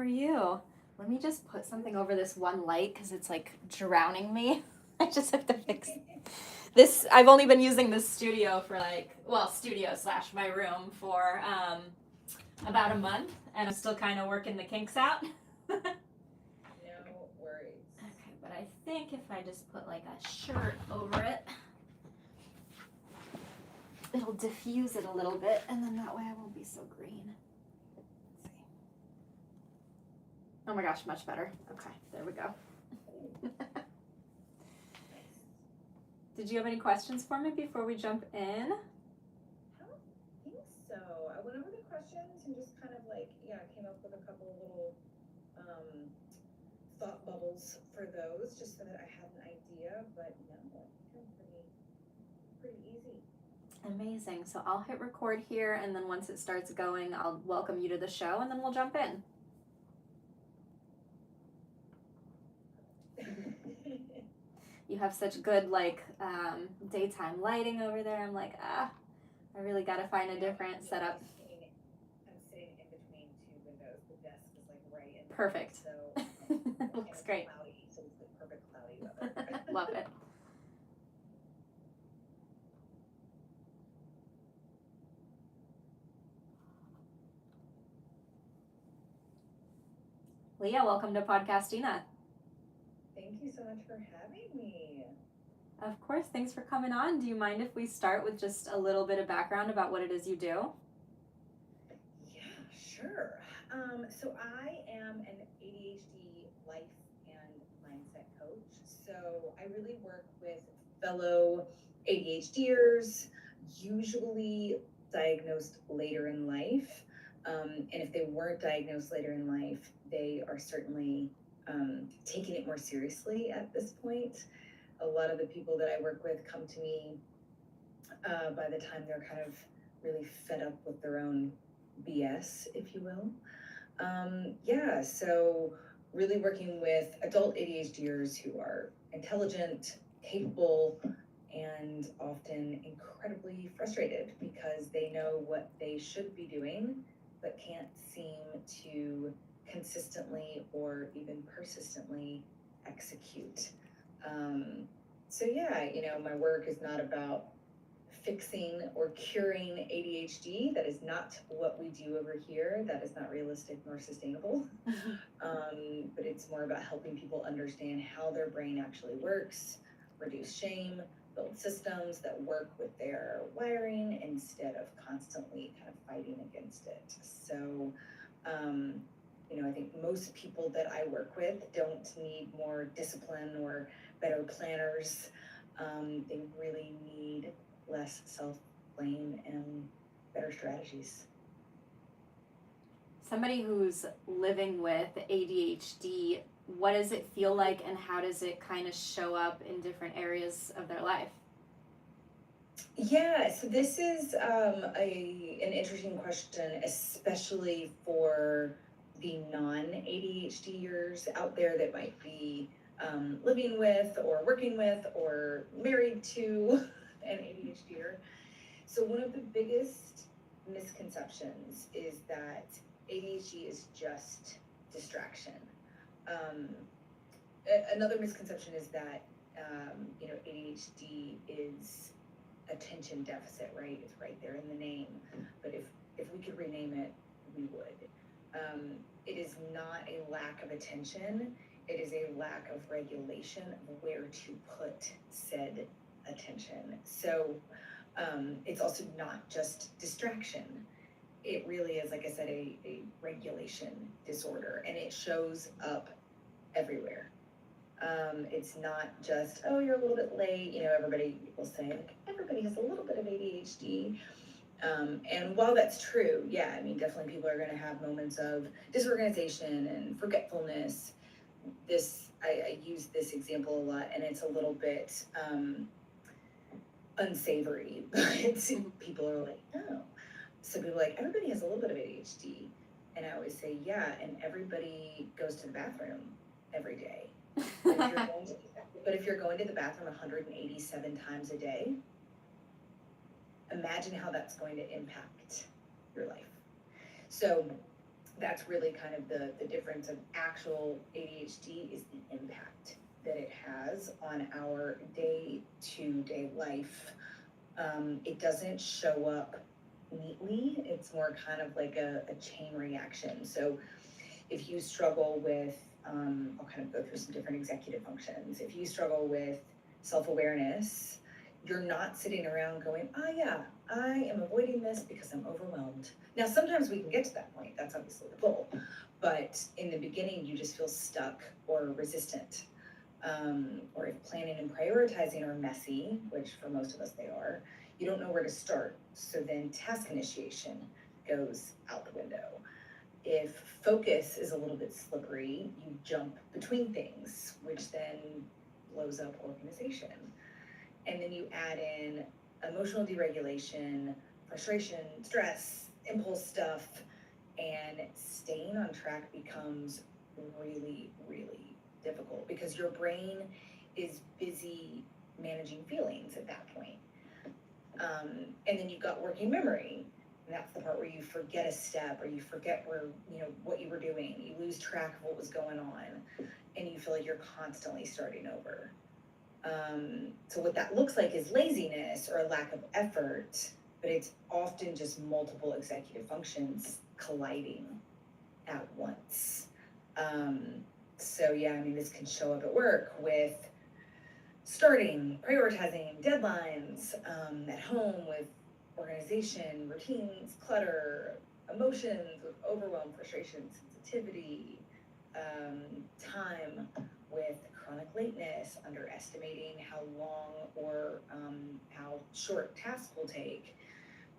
are you? Let me just put something over this one light because it's like drowning me. I just have to fix this. I've only been using this studio for studio slash my room for about a month, and I'm still kind of working the kinks out. No worries. Okay, but I think if I just put like a shirt over it, it'll diffuse it a little bit, and then that way I won't be so green. Let's see. Oh my gosh, much better. Okay, there we go. Did you have any questions for me before we jump in? I don't think so. I went over the questions and just kind of came up with a couple of little thought bubbles for those, just so that I had an idea, but no, pretty easy. Amazing. So I'll hit record here, and then once it starts going, I'll welcome you to the show, and then we'll jump in. You have such good daytime lighting over there. I'm like, I really got to find a different setup. I'm sitting in between two windows. The desk is right in there. Perfect. So looks great. Cloudy, so it's perfect cloudy weather. Love it. Leah, welcome to Podcastina. Thank you so much for having me. Of course, thanks for coming on. Do you mind if we start with just a little bit of background about what it is you do? Yeah, sure. So I am an ADHD life and mindset coach. So I really work with fellow ADHDers, usually diagnosed later in life. And if they weren't diagnosed later in life, they are certainly taking it more seriously at this point. A lot of the people that I work with come to me by the time they're kind of really fed up with their own BS, if you will. So really working with adult ADHDers who are intelligent, capable, and often incredibly frustrated because they know what they should be doing, but can't seem to consistently or even persistently execute. My work is not about fixing or curing ADHD. That is not what we do over here. That is not realistic nor sustainable. But it's more about helping people understand how their brain actually works, reduce shame, build systems that work with their wiring instead of constantly kind of fighting against it. So, I think most people that I work with don't need more discipline or better planners. They really need less self-blame and better strategies. Somebody who's living with ADHD, what does it feel like, and how does it kind of show up in different areas of their life? Yeah, so this is an interesting question, especially for the non-ADHDers out there that might be living with or working with or married to an ADHDer. So one of the biggest misconceptions is that ADHD is just distraction. Another misconception is that ADHD is attention deficit, right? It's right there in the name. But if we could rename it, we would. It is not a lack of attention. It is a lack of regulation of where to put said attention. So it's also not just distraction. It really is, like I said, a regulation disorder, and it shows up everywhere. It's not just, oh, you're a little bit late. Everybody will say, everybody has a little bit of ADHD. And while that's true, yeah, definitely people are going to have moments of disorganization and forgetfulness. I use this example a lot, and it's a little bit unsavory, but people are like, oh. So people are like, everybody has a little bit of ADHD. And I always say, yeah, and everybody goes to the bathroom every day. But if you're going to the bathroom 187 times a day, imagine how that's going to impact your life. So that's really kind of the difference of actual ADHD is the impact that it has on our day-to-day life. It doesn't show up neatly. It's more kind of like a chain reaction. So if you struggle with, I'll kind of go through some different executive functions. If you struggle with self-awareness, you're not sitting around going, oh yeah, I am avoiding this because I'm overwhelmed. Now, sometimes we can get to that point. That's obviously the goal. But in the beginning, you just feel stuck or resistant. Or if planning and prioritizing are messy, which for most of us they are, you don't know where to start. So then task initiation goes out the window. If focus is a little bit slippery, you jump between things, which then blows up organization. And then you add in emotional deregulation, frustration, stress, impulse stuff, and staying on track becomes really, really difficult because your brain is busy managing feelings at that point. And then you've got working memory. And that's the part where you forget a step or you forget where, what you were doing. You lose track of what was going on and you feel like you're constantly starting over. So what that looks like is laziness or a lack of effort, but it's often just multiple executive functions colliding at once. So yeah, I mean, this can show up at work with starting, prioritizing, deadlines, at home with organization, routines, clutter, emotions with overwhelm, frustration, sensitivity, time with chronic lateness, underestimating how long or how short tasks will take,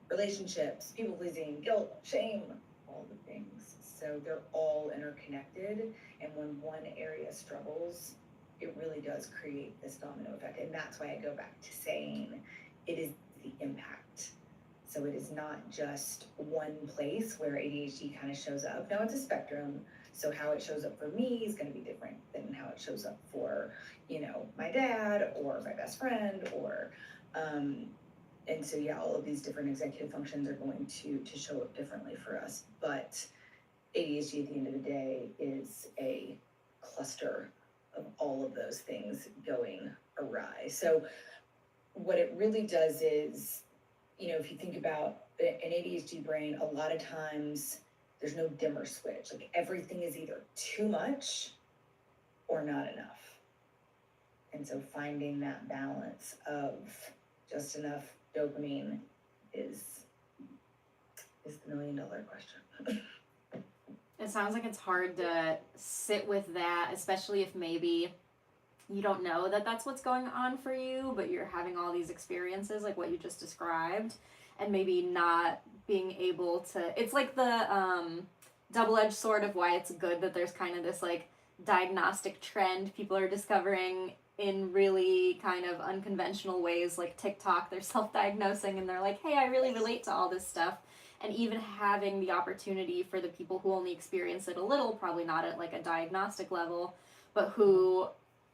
relationships, people pleasing, guilt, shame, all the things. So they're all interconnected, and when one area struggles, it really does create this domino effect. And that's why I go back to saying it is the impact. So it is not just one place where ADHD kind of shows up. Now it's a spectrum. So how it shows up for me is going to be different than how it shows up for, my dad or my best friend or, and so yeah, all of these different executive functions are going to show up differently for us. But ADHD at the end of the day is a cluster of all of those things going awry. So what it really does is, if you think about an ADHD brain, a lot of times there's no dimmer switch. Like everything is either too much or not enough. And so finding that balance of just enough dopamine is the $1 million question. It sounds like it's hard to sit with that, especially if maybe you don't know that that's what's going on for you, but you're having all these experiences like what you just described, and maybe not being able to, it's like the double-edged sword of why it's good that there's kind of this like diagnostic trend people are discovering in really kind of unconventional ways, like TikTok. They're self-diagnosing and they're like, hey, I really relate to all this stuff. And even having the opportunity for the people who only experience it a little, probably not at like a diagnostic level, but who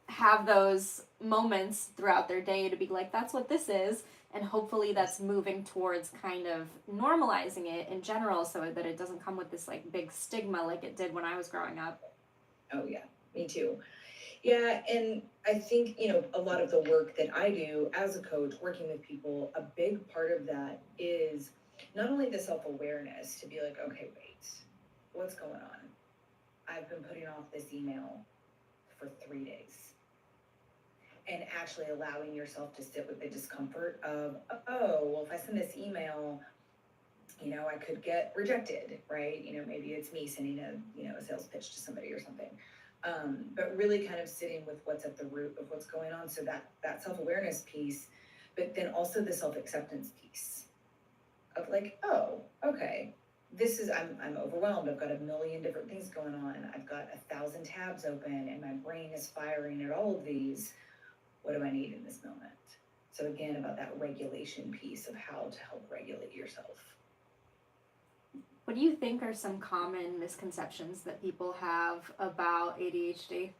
have those moments throughout their day to be like, that's what this is. And hopefully that's moving towards kind of normalizing it in general so that it doesn't come with this like big stigma like it did when I was growing up. Oh yeah, me too. Yeah, and I think, a lot of the work that I do as a coach, working with people, a big part of that is not only the self-awareness to be like, okay, wait, what's going on? I've been putting off this email for 3 days. And actually allowing yourself to sit with the discomfort of, oh, well, if I send this email, I could get rejected, right? Maybe it's me sending a sales pitch to somebody or something. But really kind of sitting with what's at the root of what's going on. So that self-awareness piece, but then also the self-acceptance piece of like, oh, okay, I'm overwhelmed. I've got a million different things going on. I've got 1,000 tabs open and my brain is firing at all of these. What do I need in this moment? So again, about that regulation piece of how to help regulate yourself. What do you think are some common misconceptions that people have about ADHD?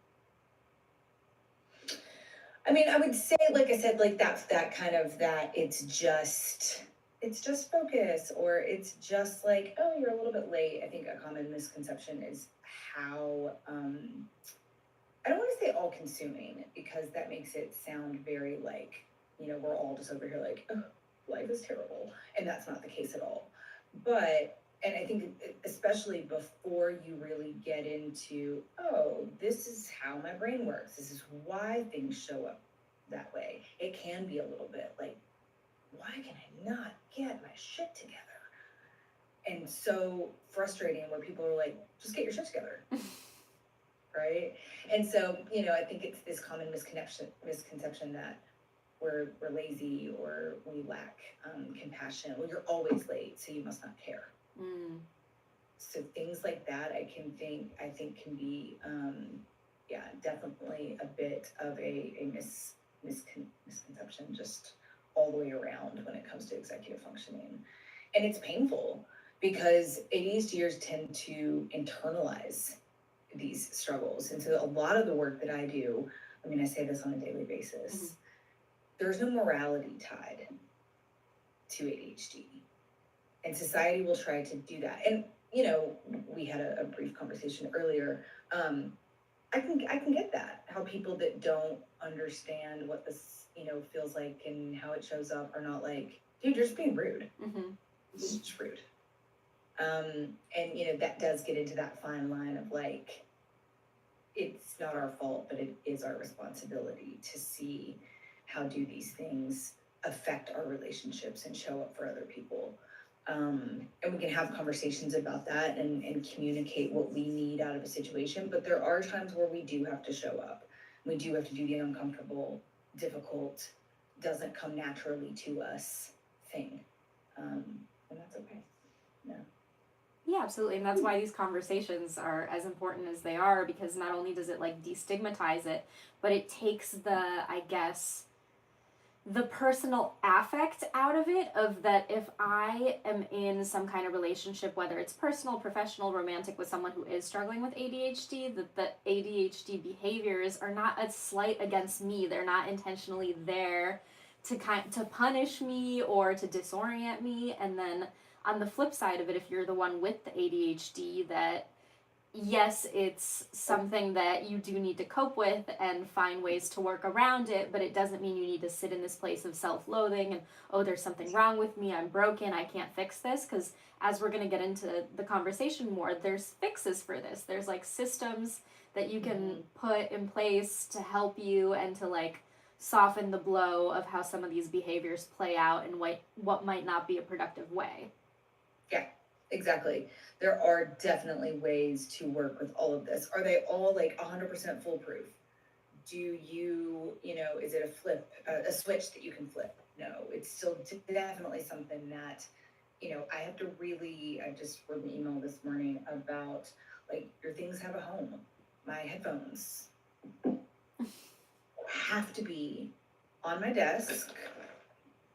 I mean, I would say, like I said, like that kind of that it's just it's just focus, or it's just like, oh, you're a little bit late. I think a common misconception is how, I don't want to say all consuming, because that makes it sound very like, we're all just over here like, oh, life is terrible. And that's not the case at all. But, and I think especially before you really get into, oh, this is how my brain works, this is why things show up that way, it can be a little bit like, why can I not get my shit together? And so frustrating, where people are like, just get your shit together. Right? And so, I think it's this common misconception that we're lazy, or we lack compassion. Well, you're always late, so you must not care. So things like that, I think can be, definitely a bit of a misconception, just all the way around when it comes to executive functioning. And it's painful, because ADHDers tend to internalize these struggles. And so a lot of the work that I do, I mean, I say this on a daily basis, there's no morality tied to ADHD. And society will try to do that. And, we had a brief conversation earlier. I can get that, how people that don't understand what this, feels like and how it shows up are not like, dude, you're just being rude. This is just rude. And, that does get into that fine line of like, it's not our fault, but it is our responsibility to see how do these things affect our relationships and show up for other people. And we can have conversations about that and communicate what we need out of a situation. But there are times where we do have to show up. We do have to do the uncomfortable, difficult, doesn't come naturally to us thing. And that's okay. Yeah. Yeah, absolutely. And that's why these conversations are as important as they are, because not only does it like destigmatize it, but it takes the personal affect out of it, of that if I am in some kind of relationship, whether it's personal, professional, romantic, with someone who is struggling with ADHD, that the ADHD behaviors are not a slight against me. They're not intentionally there to punish me or to disorient me. And then on the flip side of it, if you're the one with the ADHD, that yes, it's something that you do need to cope with and find ways to work around it, but it doesn't mean you need to sit in this place of self-loathing and, oh, there's something wrong with me, I'm broken, I can't fix this. Because as we're going to get into the conversation more, there's fixes for this. There's like systems that you can put in place to help you and to like soften the blow of how some of these behaviors play out in what might not be a productive way. Yeah, exactly. There are definitely ways to work with all of this. Are they all like 100% foolproof? Do you, is it a switch that you can flip? No, it's still definitely something that, I have to I just wrote an email this morning about like, your things have a home. My headphones have to be on my desk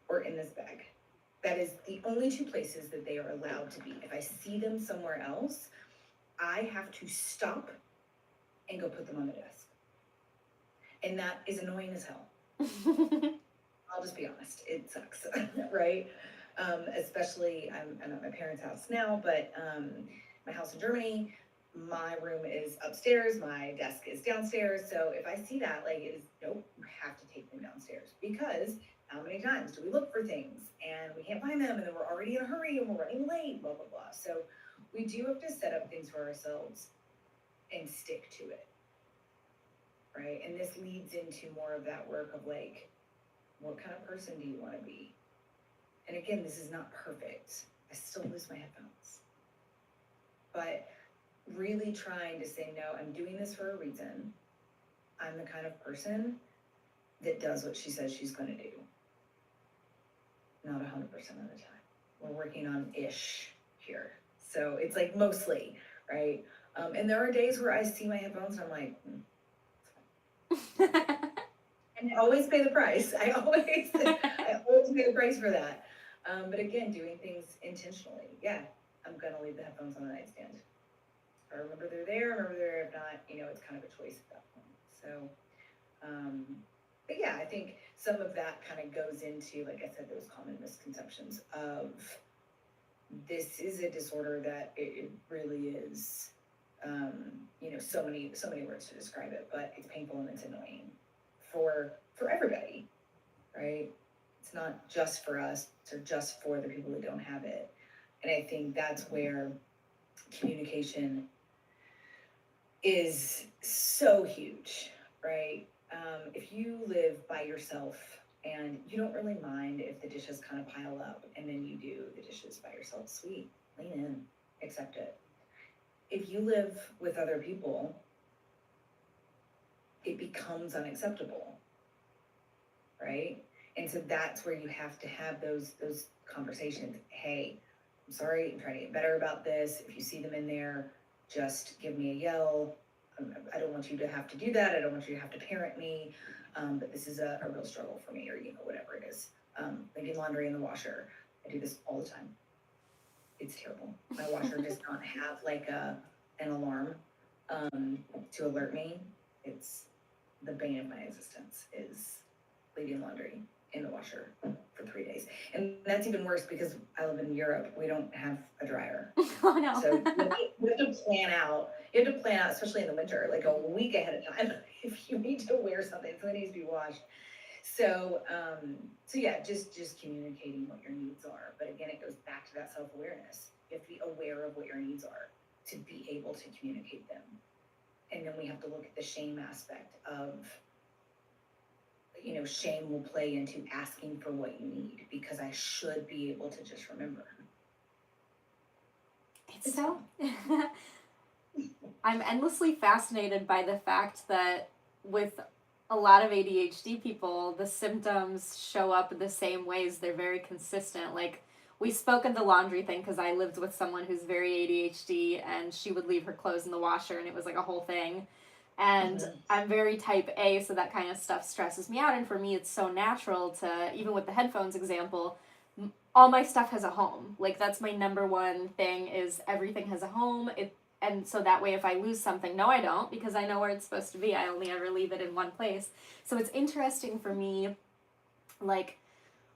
or in this bag. That is the only two places that they are allowed to be. If I see them somewhere else, I have to stop and go put them on the desk. And that is annoying as hell. I'll just be honest, it sucks, right? Especially, I'm at my parents' house now, but my house in Germany, my room is upstairs, my desk is downstairs. So if I see that, like, it is, nope, you have to take them downstairs, because how many times do we look for things and we can't find them, and then we're already in a hurry and we're running late, blah, blah, blah. So we do have to set up things for ourselves and stick to it, right? And this leads into more of that work of like, what kind of person do you want to be? And again, this is not perfect. I still lose my headphones. But really trying to say, no, I'm doing this for a reason. I'm the kind of person that does what she says she's going to do. Not 100% of the time. We're working on ish here. So it's like mostly, right? And there are days where I see my headphones and I'm like, and I always pay the price. I always pay the price for that. But again, doing things intentionally. Yeah, I'm going to leave the headphones on the nightstand. If I remember they're there, if not, it's kind of a choice at that point. So, but yeah, I think some of that kind of goes into, like I said, those common misconceptions of this is a disorder that it really is, so many words to describe it, but it's painful and it's annoying for everybody, right? It's not just for us or just for the people that don't have it. And I think that's where communication is so huge, right? If you live by yourself and you don't really mind if the dishes kind of pile up and then you do the dishes by yourself, sweet, lean in, accept it. If you live with other people, it becomes unacceptable, right? And so that's where you have to have those conversations. Hey, I'm sorry, I'm trying to get better about this. If you see them in there, just give me a yell. I don't want you to have to do that. I don't want you to have to parent me. But this is a real struggle for me, or whatever it is. Leaving laundry in the washer. I do this all the time. It's terrible. My washer does not have like an alarm to alert me. It's the bane of my existence is leaving laundry in the washer for 3 days. And that's even worse because I live in Europe. We don't have a dryer. Oh no. So you have to plan out. You have to plan out, especially in the winter, like a week ahead of time if you need to wear something. So it needs to be washed. So yeah, just communicating what your needs are. But again, it goes back to that self-awareness. You have to be aware of what your needs are to be able to communicate them. And then we have to look at the shame aspect of, shame will play into asking for what you need because I should be able to just remember. It's so. I'm endlessly fascinated by the fact that with a lot of ADHD people, the symptoms show up the same ways. They're very consistent. Like, we spoke of the laundry thing because I lived with someone who's very ADHD and she would leave her clothes in the washer and it was like a whole thing. And I'm very type A, so that kind of stuff stresses me out. And for me, it's so natural to, even with the headphones example, all my stuff has a home. Like, that's my number one thing is everything has a home. And so that way if I lose something, no I don't, because I know where it's supposed to be. I only ever leave it in one place. So it's interesting for me, like,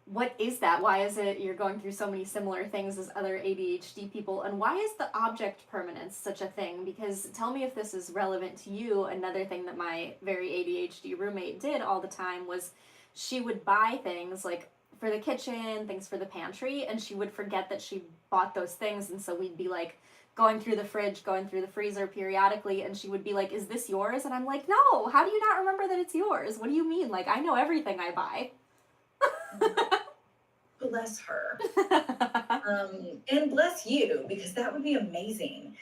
what is that? Why is it you're going through so many similar things as other ADHD people? And why is the object permanence such a thing? Because tell me if this is relevant to you. Another thing that my very ADHD roommate did all the time was she would buy things like for the kitchen, things for the pantry, and she would forget that she bought those things. And so we'd be like going through the fridge, going through the freezer periodically, and she would be like, is this yours? And I'm like, no, how do you not remember that it's yours? What do you mean? Like, I know everything I buy. Bless her. And bless you, because that would be amazing.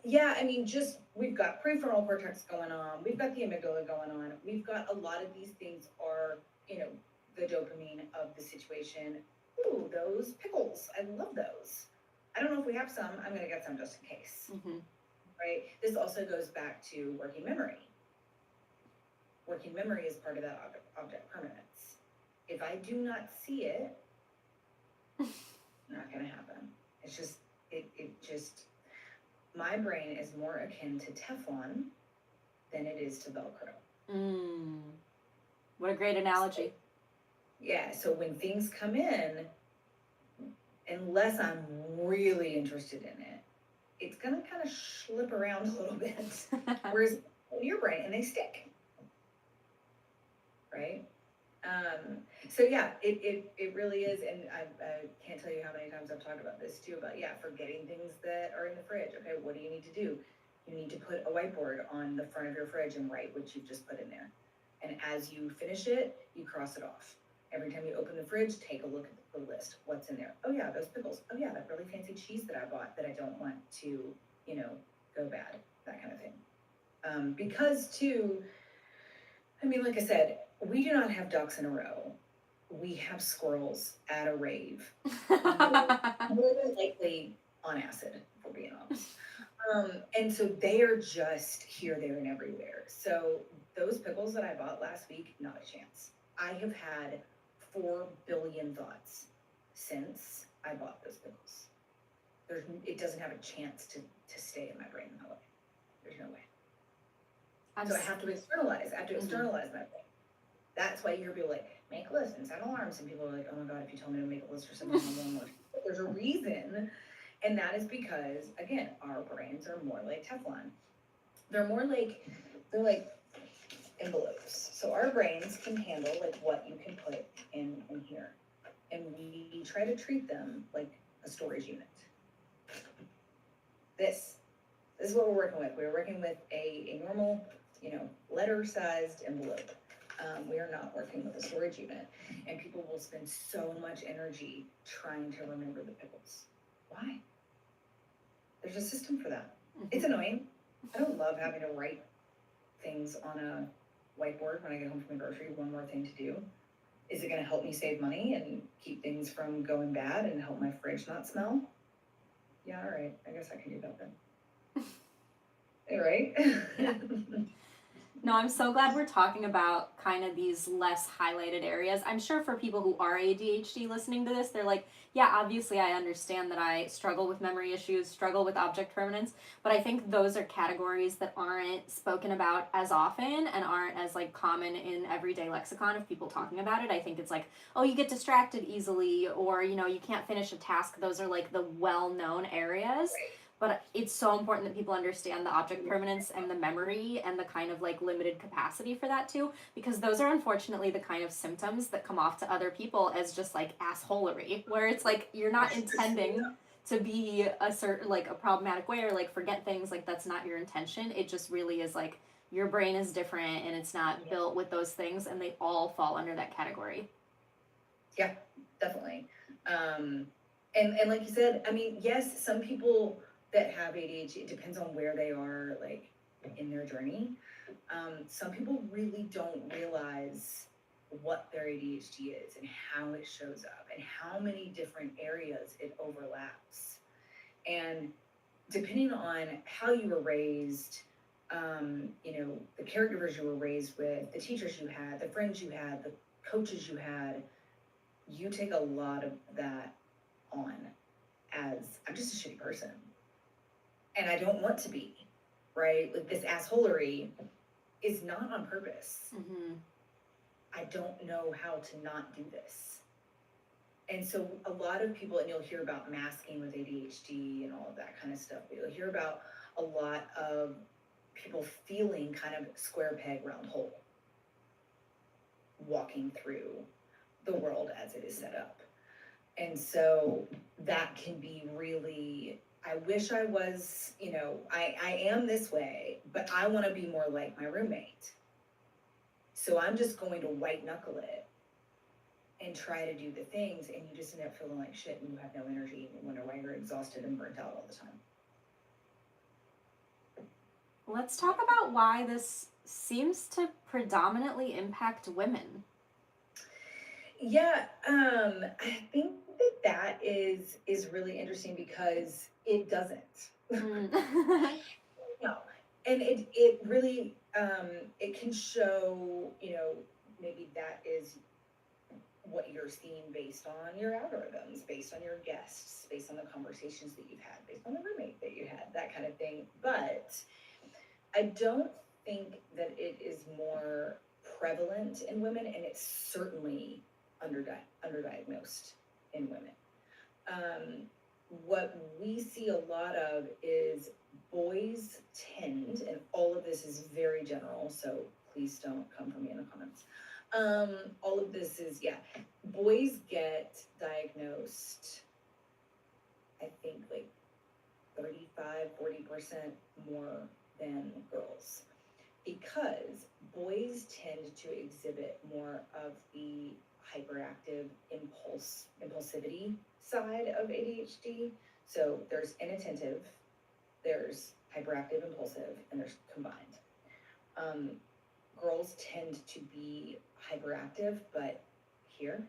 Yeah, I mean, we've got prefrontal cortex going on, we've got the amygdala going on, we've got a lot of these things are, the dopamine of the situation. Ooh, those pickles, I love those. I don't know if we have some, I'm gonna get some just in case. Right? This also goes back to working memory. Working memory is part of that object permanence. If I do not see it, not gonna happen. It's just, my brain is more akin to Teflon than it is to Velcro. What a great analogy. Yeah, so when things come in, unless I'm really interested in it, it's gonna kind of slip around a little bit. Whereas in your brain, and they stick, right? So yeah, it really is, and I can't tell you how many times I've talked about this too, about forgetting things that are in the fridge. Okay, what do you need to do? You need to put a whiteboard on the front of your fridge and write what you've just put in there. And as you finish it, you cross it off. Every time you open the fridge, take a look at the list. What's in there? Oh yeah, those pickles. Oh yeah, that really fancy cheese that I bought that I don't want to, go bad. That kind of thing. Because too, I mean, like I said, we do not have ducks in a row. We have squirrels at a rave. More than likely on acid, if we're being honest. And so they are just here, there, and everywhere. So those pickles that I bought last week, not a chance. I have had 4 billion thoughts since I bought those pickles. It doesn't have a chance to stay in my brain that way. There's no way. So I have to externalize. I have to externalize my brain. That's why you hear people like, make a list and set alarms. And people are like, oh my God, if you told me to make a list for something, I'm one more. There's a reason. And that is because, again, our brains are more like Teflon. They're like envelopes. So our brains can handle like what you can put in here. And we try to treat them like a storage unit. This is what we're working with. We're working with a normal, letter-sized envelope. We are not working with a storage unit. And people will spend so much energy trying to remember the pickles. Why? There's a system for that. It's annoying. I don't love having to write things on a whiteboard when I get home from the grocery. One more thing to do. Is it going to help me save money and keep things from going bad and help my fridge not smell? Yeah, all right. I guess I can do that then. All right? No, I'm so glad we're talking about kind of these less highlighted areas. I'm sure for people who are ADHD listening to this, they're like, yeah, obviously I understand that I struggle with memory issues, struggle with object permanence, but I think those are categories that aren't spoken about as often and aren't as like common in everyday lexicon of people talking about it. I think it's like, oh, you get distracted easily, or you can't finish a task. Those are like the well-known areas. But it's so important that people understand the object permanence and the memory and the kind of like limited capacity for that too, because those are unfortunately the kind of symptoms that come off to other people as just like assholery, where it's like you're not intending to be a certain like a problematic way or like forget things, like that's not your intention. It just really is like your brain is different and it's not built with those things, and they all fall under that category. Yeah, definitely. And like you said, I mean, yes, some people that have ADHD, it depends on where they are, like, in their journey. Some people really don't realize what their ADHD is and how it shows up and how many different areas it overlaps. And depending on how you were raised, the caregivers you were raised with, the teachers you had, the friends you had, the coaches you had, you take a lot of that on as, I'm just a shitty person. And I don't want to be, right? Like this assholery is not on purpose. Mm-hmm. I don't know how to not do this. And so a lot of people, and you'll hear about masking with ADHD and all of that kind of stuff. You'll hear about a lot of people feeling kind of square peg, round hole, walking through the world as it is set up. And so that can be really, I wish I was, I am this way, but I want to be more like my roommate. So I'm just going to white knuckle it and try to do the things, and you just end up feeling like shit and you have no energy and you wonder why you're exhausted and burnt out all the time. Let's talk about why this seems to predominantly impact women. Yeah, I think that is really interesting because it doesn't. No, and it really it can show, maybe that is what you're seeing based on your algorithms, based on your guests, based on the conversations that you've had, based on the roommate that you had, that kind of thing. But I don't think that it is more prevalent in women, and it's certainly underdiagnosed in women. What we see a lot of is boys tend, and all of this is very general, so please don't come for me in the comments. All of this is, boys get diagnosed, I think like 35-40% more than girls, because boys tend to exhibit more of the hyperactive impulsivity side of ADHD. So there's inattentive, there's hyperactive impulsive, and there's combined. Girls tend to be hyperactive, but here,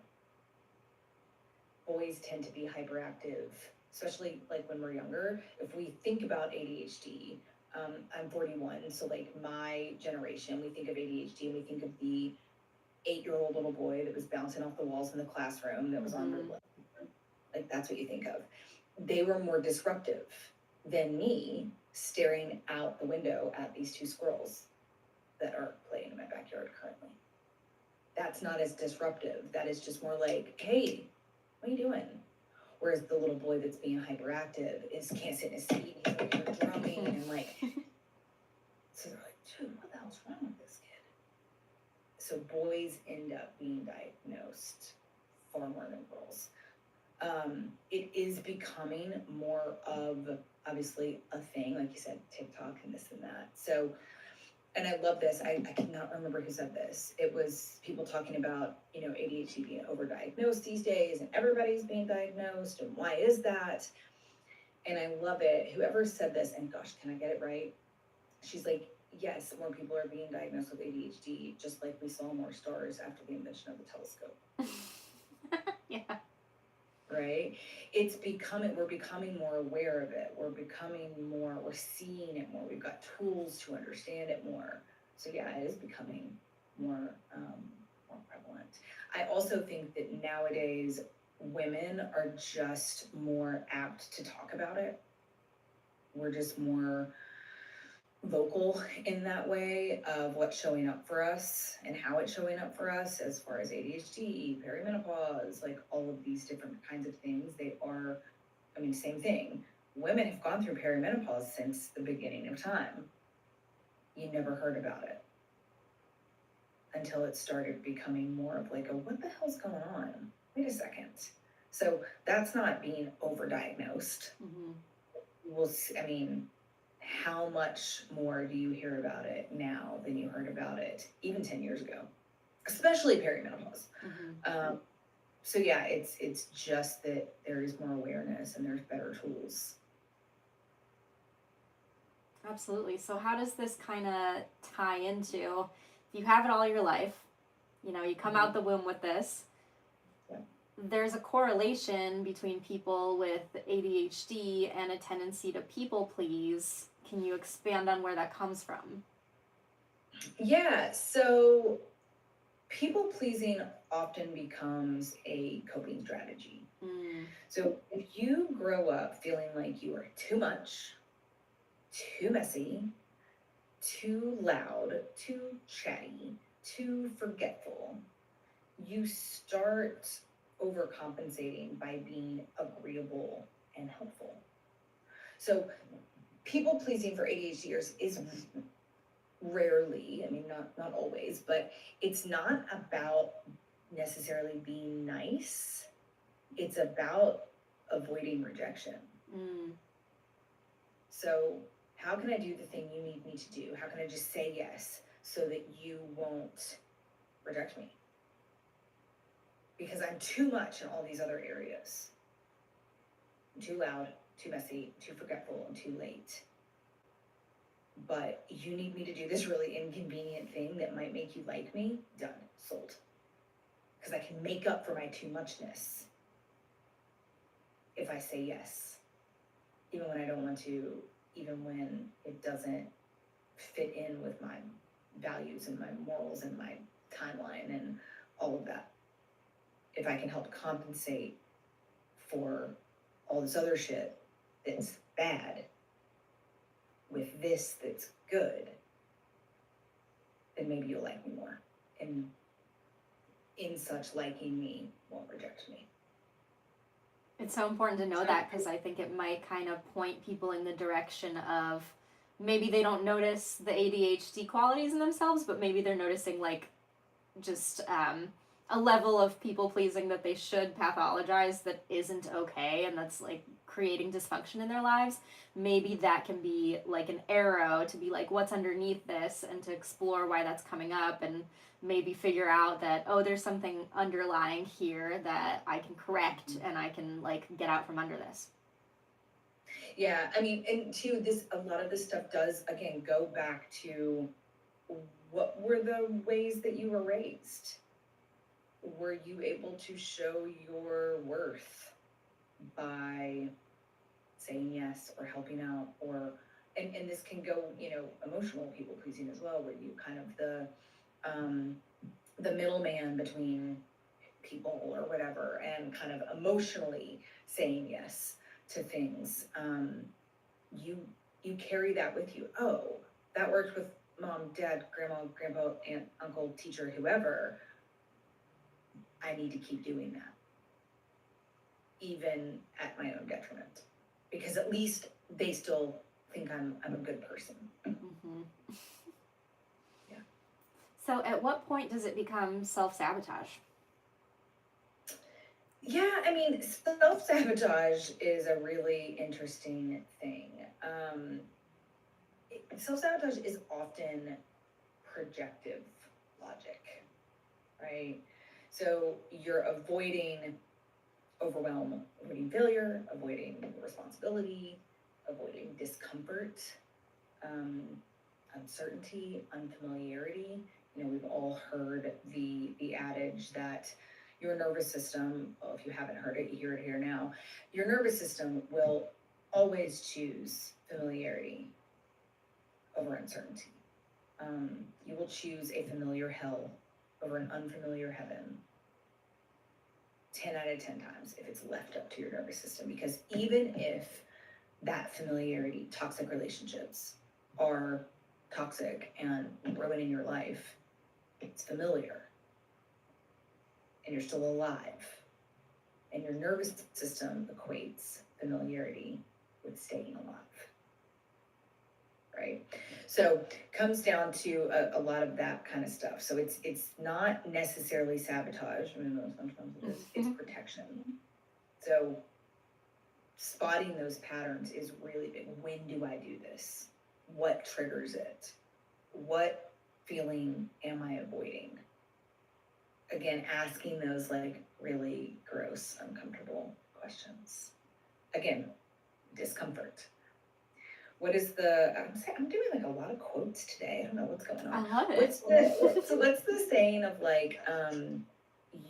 boys tend to be hyperactive, especially like when we're younger. If we think about ADHD, I'm 41, so like my generation, we think of ADHD and we think of the 8-year-old little boy that was bouncing off the walls in the classroom that was on the like that's what you think of. They were more disruptive than me staring out the window at these 2 squirrels that are playing in my backyard currently. that's not as disruptive. That is just more like, hey, what are you doing? Whereas the little boy that's being hyperactive can't sit in his seat, he's over here drumming and like, so they're like, dude, what the hell's wrong with this kid? So boys end up being diagnosed far more than girls. It is becoming more of, obviously, a thing, like you said, TikTok and this and that. So, and I love this. I cannot remember who said this. It was people talking about, ADHD being overdiagnosed these days, and everybody's being diagnosed, and why is that? And I love it. Whoever said this, and gosh, can I get it right? She's like, yes, more people are being diagnosed with ADHD, just like we saw more stars after the invention of the telescope. Yeah. Right? We're becoming more aware of it. We're seeing it more. We've got tools to understand it more. So yeah, it is becoming more prevalent. I also think that nowadays women are just more apt to talk about it. We're just more vocal in that way of what's showing up for us and how it's showing up for us as far as ADHD, perimenopause, like all of these different kinds of things. Same thing. Women have gone through perimenopause since the beginning of time. You never heard about it until it started becoming more of like what the hell's going on? Wait a second. So that's not being overdiagnosed. How much more do you hear about it now than you heard about it even 10 years ago, especially perimenopause? So yeah, it's just that there is more awareness and there's better tools. Absolutely. So how does this kind of tie into, you have it all your life, you come out the womb with this. Yeah. There's a correlation between people with ADHD and a tendency to people please. Can you expand on where that comes from? Yeah, so people pleasing often becomes a coping strategy. So if you grow up feeling like you are too much, too messy, too loud, too chatty, too forgetful, you start overcompensating by being agreeable and helpful. So people pleasing for ADHDers is rarely, not always, but it's not about necessarily being nice. It's about avoiding rejection. So how can I do the thing you need me to do? How can I just say yes so that you won't reject me? Because I'm too much in all these other areas. I'm too loud, too messy, too forgetful, and too late. But you need me to do this really inconvenient thing that might make you like me? Done. Sold. Because I can make up for my too muchness if I say yes. Even when I don't want to, even when it doesn't fit in with my values and my morals and my timeline and all of that. If I can help compensate for all this other shit that's bad with this that's good, then maybe you'll like me more. And in such liking me won't reject me. It's so important to know that, because I think it might kind of point people in the direction of maybe they don't notice the ADHD qualities in themselves, but maybe they're noticing just a level of people pleasing that they should pathologize that isn't okay, and that's creating dysfunction in their lives. Maybe that can be an arrow to be what's underneath this, and to explore why that's coming up, and maybe figure out that, there's something underlying here that I can correct, and I can get out from under this. Yeah, and too, a lot of this stuff does, again, go back to what were the ways that you were raised? Were you able to show your worth by saying yes or helping out, or and this can go, emotional people pleasing as well, where you kind of the middleman between people or whatever, and kind of emotionally saying yes to things. You carry that with you. Oh, that worked with mom, dad, grandma, grandpa, aunt, uncle, teacher, whoever. I need to keep doing that, even at my own detriment, because at least they still think I'm a good person. Mm-hmm. Yeah. So at what point does it become self-sabotage? Yeah, I mean, self-sabotage is a really interesting thing. Self-sabotage is often projective logic, right? So you're avoiding overwhelm, avoiding failure, avoiding responsibility, avoiding discomfort, um, uncertainty, unfamiliarity. You know, we've all heard the adage that your nervous system, well, if you haven't heard it, you hear it here now. Your nervous system will always choose familiarity over uncertainty. You will choose a familiar hell over an unfamiliar heaven 10 out of 10 times if it's left up to your nervous system. Because even if that familiarity, toxic relationships are toxic and ruining your life, it's familiar and you're still alive. And your nervous system equates familiarity with staying alive. Right? So comes down to a lot of that kind of stuff. So it's not necessarily sabotage, even though sometimes it is, it's protection. So spotting those patterns is really big. When do I do this? What triggers it? What feeling am I avoiding? Again, asking those like really gross, uncomfortable questions. Again, discomfort. What is I'm doing like a lot of quotes today. I don't know what's going on. I love it. What's the saying of like,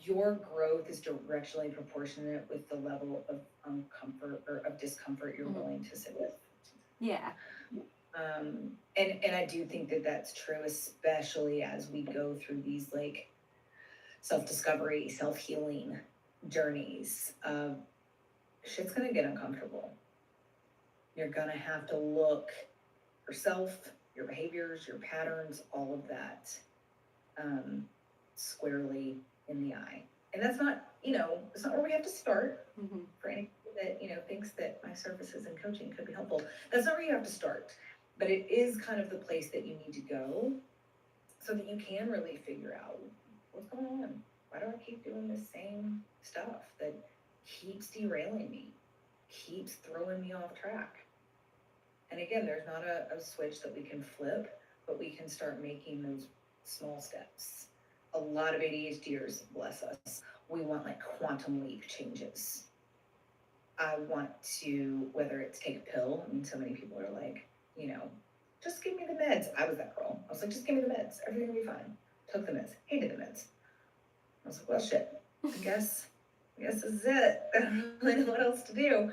your growth is directionally proportionate with the level of uncomfort or of discomfort you're willing to sit with. Yeah. And I do think that that's true, especially as we go through these like self-discovery, self-healing journeys. Shit's gonna get uncomfortable. You're gonna have to look yourself, your behaviors, your patterns, all of that, squarely in the eye. And that's not, it's not where we have to start. For anybody that, thinks that my services and coaching could be helpful. That's not where you have to start, but it is kind of the place that you need to go so that you can really figure out what's going on. Why do I keep doing the same stuff that keeps derailing me, keeps throwing me off track? And again, there's not a switch that we can flip, but we can start making those small steps. A lot of ADHDers, bless us, we want like quantum leap changes. I want to, whether it's take a pill, I mean, so many people are like, just give me the meds. I was that girl. I was like, just give me the meds. Everything will be fine. Took the meds. Hated the meds. I was like, well, shit. I guess this is it. I don't really know what else to do.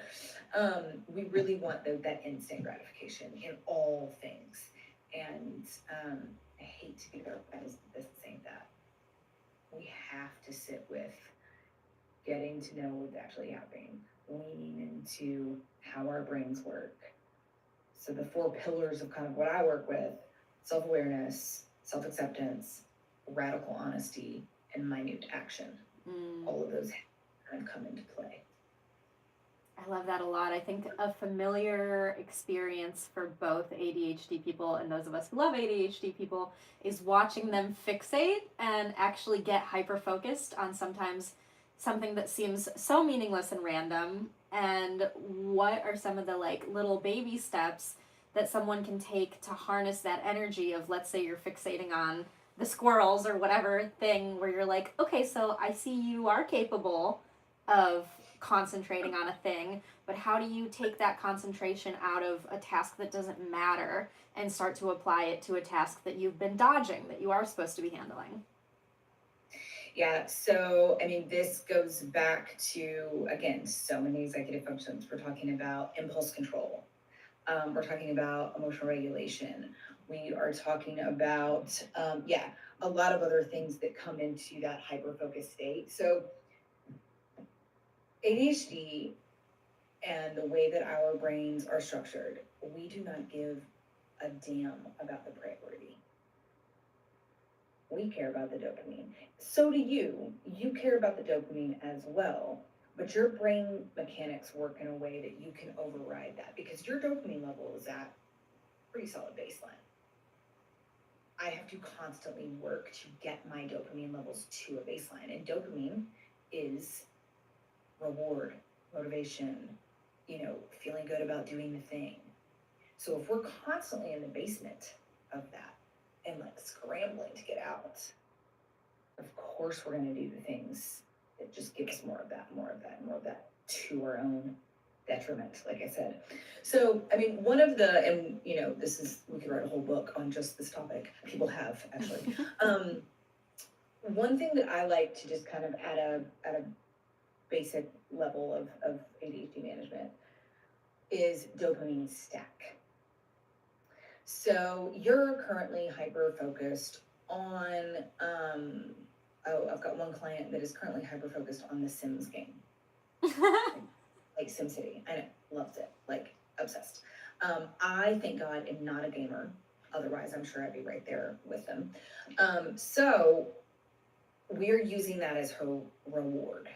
We really want that instant gratification in all things. And I hate to be there as saying that. We have to sit with getting to know what's actually happening, leaning into how our brains work. So the 4 pillars of kind of what I work with: self-awareness, self-acceptance, radical honesty, and minute action. All of those kind of come into play. I love that a lot. I think a familiar experience for both ADHD people and those of us who love ADHD people is watching them fixate and actually get hyper-focused on sometimes something that seems so meaningless and random. And what are some of the like little baby steps that someone can take to harness that energy of, let's say you're fixating on the squirrels or whatever thing where you're like, okay, so I see you are capable of concentrating on a thing, but how do you take that concentration out of a task that doesn't matter and start to apply it to a task that you've been dodging, that you are supposed to be handling? Yeah, so I mean, this goes back to, again, so many executive functions. We're talking about impulse control. We're talking about emotional regulation. We are talking about, a lot of other things that come into that hyper-focused state. So ADHD and the way that our brains are structured, we do not give a damn about the priority. We care about the dopamine. So do you. You care about the dopamine as well, but your brain mechanics work in a way that you can override that because your dopamine level is at pretty solid baseline. I have to constantly work to get my dopamine levels to a baseline. And dopamine is reward, motivation, feeling good about doing the thing. So if we're constantly in the basement of that and like scrambling to get out, of course we're going to do the things that just give us more of that, more of that, more of that to our own detriment, like I said. So, I mean, one of the, and this is, we could write a whole book on just this topic. People have, actually. One thing that I like to just kind of at a basic level of ADHD management is dopamine stack. So you're currently hyper-focused on, I've got one client that is currently hyper-focused on the Sims game. Like SimCity. I know, loves it, like obsessed. I, thank God, am not a gamer. Otherwise, I'm sure I'd be right there with them. So we're using that as her reward,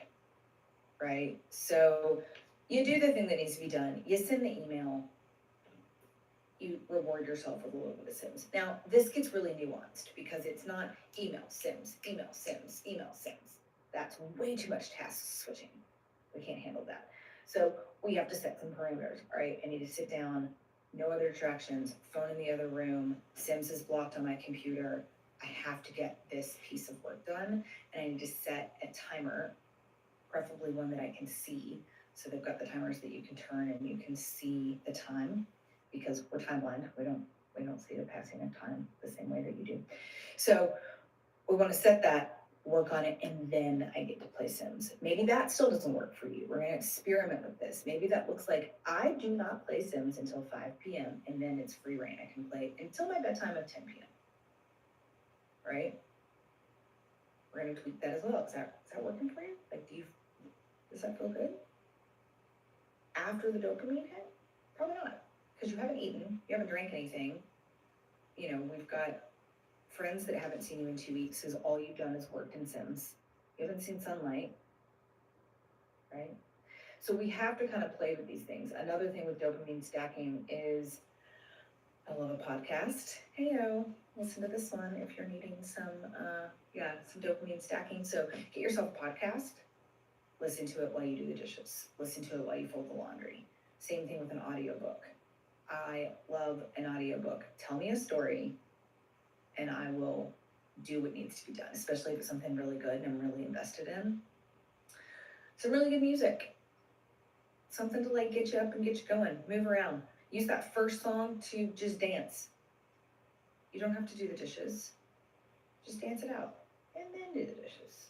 right? So you do the thing that needs to be done. You send the email. You reward yourself with a little bit of Sims. Now, this gets really nuanced because it's not email, Sims, email, Sims, email, Sims. That's way too much task switching. We can't handle that. So we have to set some parameters, all right? I need to sit down, no other distractions, phone in the other room, Sims is blocked on my computer. I have to get this piece of work done, and I need to set a timer, preferably one that I can see. So they've got the timers that you can turn and you can see the time because we're time blind. We don't see the passing of time the same way that you do. So we want to set that, work on it, and then I get to play Sims. Maybe that still doesn't work for you. We're going to experiment with this. Maybe that looks like I do not play Sims until 5 p.m. and then it's free reign. I can play until my bedtime of 10 p.m. Right? We're going to tweak that as well. Is that working for you? Like, does that feel good? After the dopamine hit? Probably not, because you haven't eaten, you haven't drank anything. We've got friends that haven't seen you in 2 weeks because all you've done is worked in Sims. You haven't seen sunlight, right? So we have to kind of play with these things. Another thing with dopamine stacking is I love a podcast. Heyo, listen to this one if you're needing some dopamine stacking. So get yourself a podcast, listen to it while you do the dishes, listen to it while you fold the laundry. Same thing with an audiobook. I love an audiobook. Tell me a story and I will do what needs to be done, especially if it's something really good and I'm really invested in. Some really good music. Something to like get you up and get you going, move around. Use that first song to just dance. You don't have to do the dishes. Just dance it out and then do the dishes.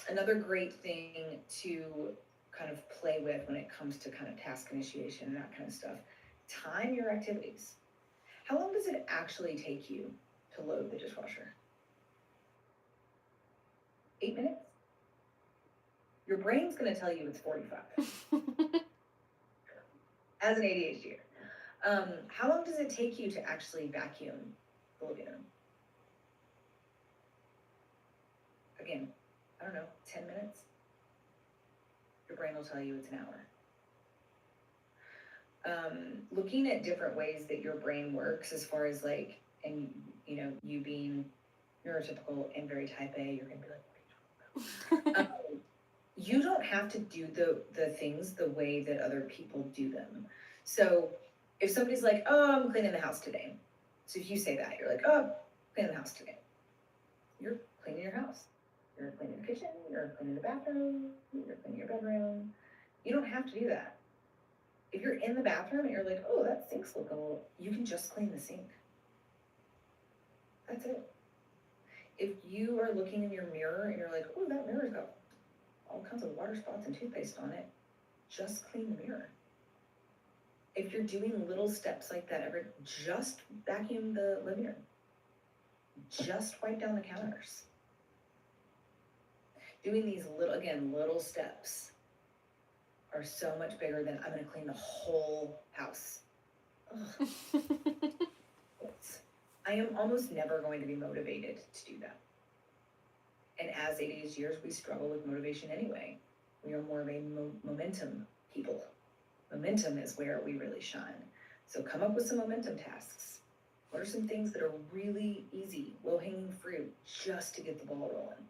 Another great thing to kind of play with when it comes to kind of task initiation and that kind of stuff, time your activities. How long does it actually take you to load the dishwasher? 8 minutes? Your brain's going to tell you it's 45. As an ADHD. How long does it take you to actually vacuum the living room? Again, I don't know, 10 minutes? Your brain will tell you it's an hour. Looking at different ways that your brain works as far as like, and you being neurotypical and very type A, you're going to be like, what are you talking about? You don't have to do the things the way that other people do them. So if somebody's like, oh, I'm cleaning the house today. So if you say that, you're like, oh, cleaning the house today. You're cleaning your house. You're cleaning the kitchen, you're cleaning the bathroom, you're cleaning your bedroom. You don't have to do that. If you're in the bathroom and you're like, oh, that sink's looking a little, you can just clean the sink. That's it. If you are looking in your mirror and you're like, oh, that mirror's got all kinds of water spots and toothpaste on it, just clean the mirror. If you're doing little steps like that, just vacuum the living room. Just wipe down the counters. Doing these little steps are so much bigger than I'm going to clean the whole house. I am almost never going to be motivated to do that. And as ADHDers, we struggle with motivation anyway. We are more of a momentum people. Momentum is where we really shine. So come up with some momentum tasks. What are some things that are really easy, low-hanging fruit, just to get the ball rolling?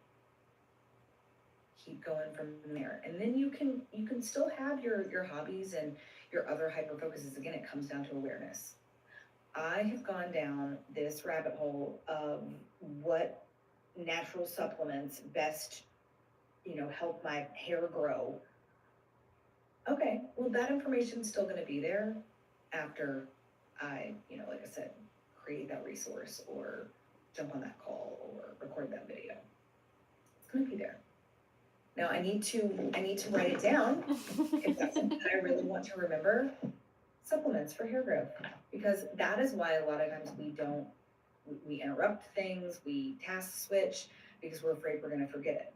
Keep going from there. And then you can still have your hobbies and your other hyper focuses. Again, it comes down to awareness. I have gone down this rabbit hole of what natural supplements best, help my hair grow. Okay, well, that information's still going to be there after I, like I said, create that resource or jump on that call or record that video. It's going to be there. Now I need to write it down if that's something that I really want to remember. Supplements for hair growth, because that is why a lot of times we interrupt things, we task switch because we're afraid we're going to forget it,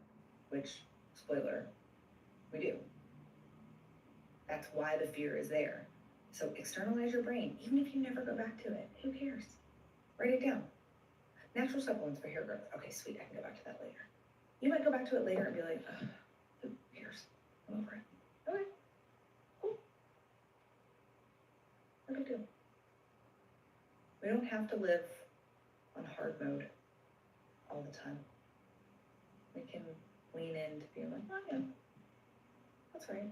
which, spoiler, we do. That's why the fear is there. So externalize your brain, even if you never go back to it. Who cares? Write it down. Natural supplements for hair growth. Okay, sweet, I can go back to that later. You might go back to it later and be like, who cares? I'm over it. Okay, cool. No big deal. We don't have to live on hard mode all the time. We can lean into being like, oh yeah, that's right.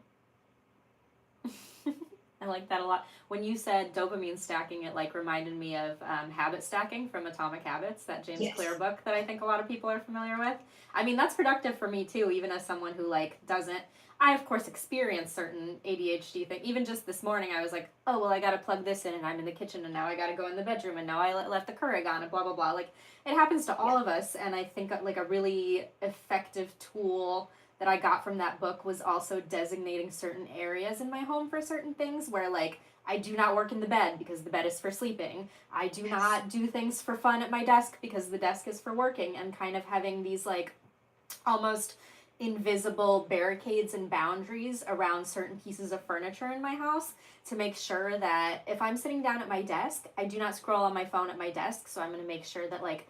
I like that a lot. When you said dopamine stacking, it like reminded me of habit stacking from Atomic Habits, that James Clear book that I think a lot of people are familiar with. I mean, that's productive for me too, even as someone who like doesn't. I of course experience certain ADHD thing. Even just this morning, I was like, oh well, I got to plug this in, and I'm in the kitchen, and now I got to go in the bedroom, and now I left the Keurig on, and blah blah blah. Like it happens to all of us, and I think like a really effective tool that I got from that book was also designating certain areas in my home for certain things where like I do not work in the bed because the bed is for sleeping. I do not do things for fun at my desk because the desk is for working, and kind of having these like almost invisible barricades and boundaries around certain pieces of furniture in my house to make sure that if I'm sitting down at my desk, I do not scroll on my phone at my desk. So I'm going to make sure that like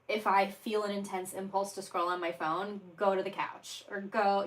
if I feel an intense impulse to scroll on my phone, go to the couch or go,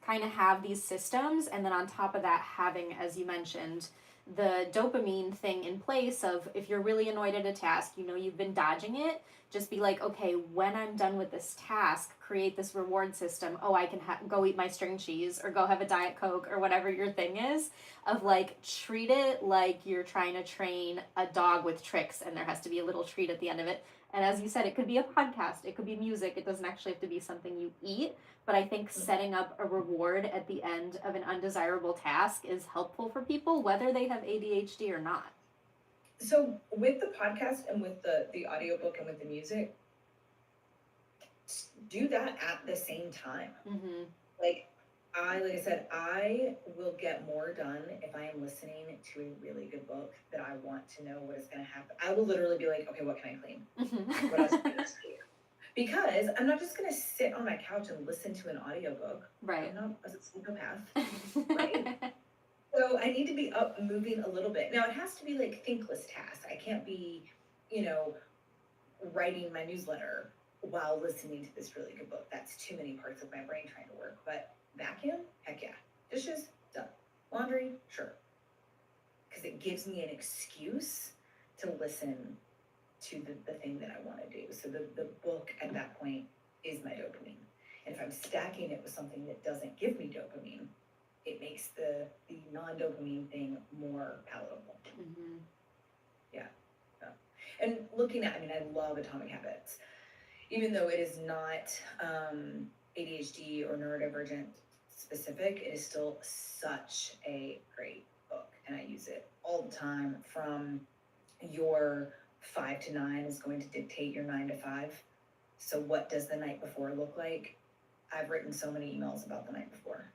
kind of have these systems. And then on top of that, having, as you mentioned, the dopamine thing in place of if you're really annoyed at a task, you've been dodging it, just be like, okay, when I'm done with this task, create this reward system. Oh, I can go eat my string cheese or go have a Diet Coke or whatever your thing is, of like treat it like you're trying to train a dog with tricks and there has to be a little treat at the end of it. And as you said, it could be a podcast, it could be music, it doesn't actually have to be something you eat. But I think setting up a reward at the end of an undesirable task is helpful for people, whether they have ADHD or not. So with the podcast and with the audiobook and with the music, do that at the same time. Mm-hmm. Like I said, I will get more done if I am listening to a really good book that I want to know what is going to happen. I will literally be like, okay, what can I clean? Mm-hmm. What else can I do? Because I'm not just going to sit on my couch and listen to an audiobook. Right. I'm not a psychopath, right? So I need to be up moving a little bit. Now it has to be like thinkless tasks. I can't be, writing my newsletter while listening to this really good book. That's too many parts of my brain trying to work. But vacuum, heck yeah. Dishes, done. Laundry, sure. Because it gives me an excuse to listen to the thing that I want to do. So the book at that point is my dopamine. And if I'm stacking it with something that doesn't give me dopamine, it makes the non-dopamine thing more palatable. Mm-hmm. Yeah. And looking at, I love Atomic Habits. Even though it is not ADHD or neurodivergent specific, it is still such a great book. And I use it all the time. From your 5 to 9 is going to dictate your 9 to 5. So what does the night before look like? I've written so many emails about the night before.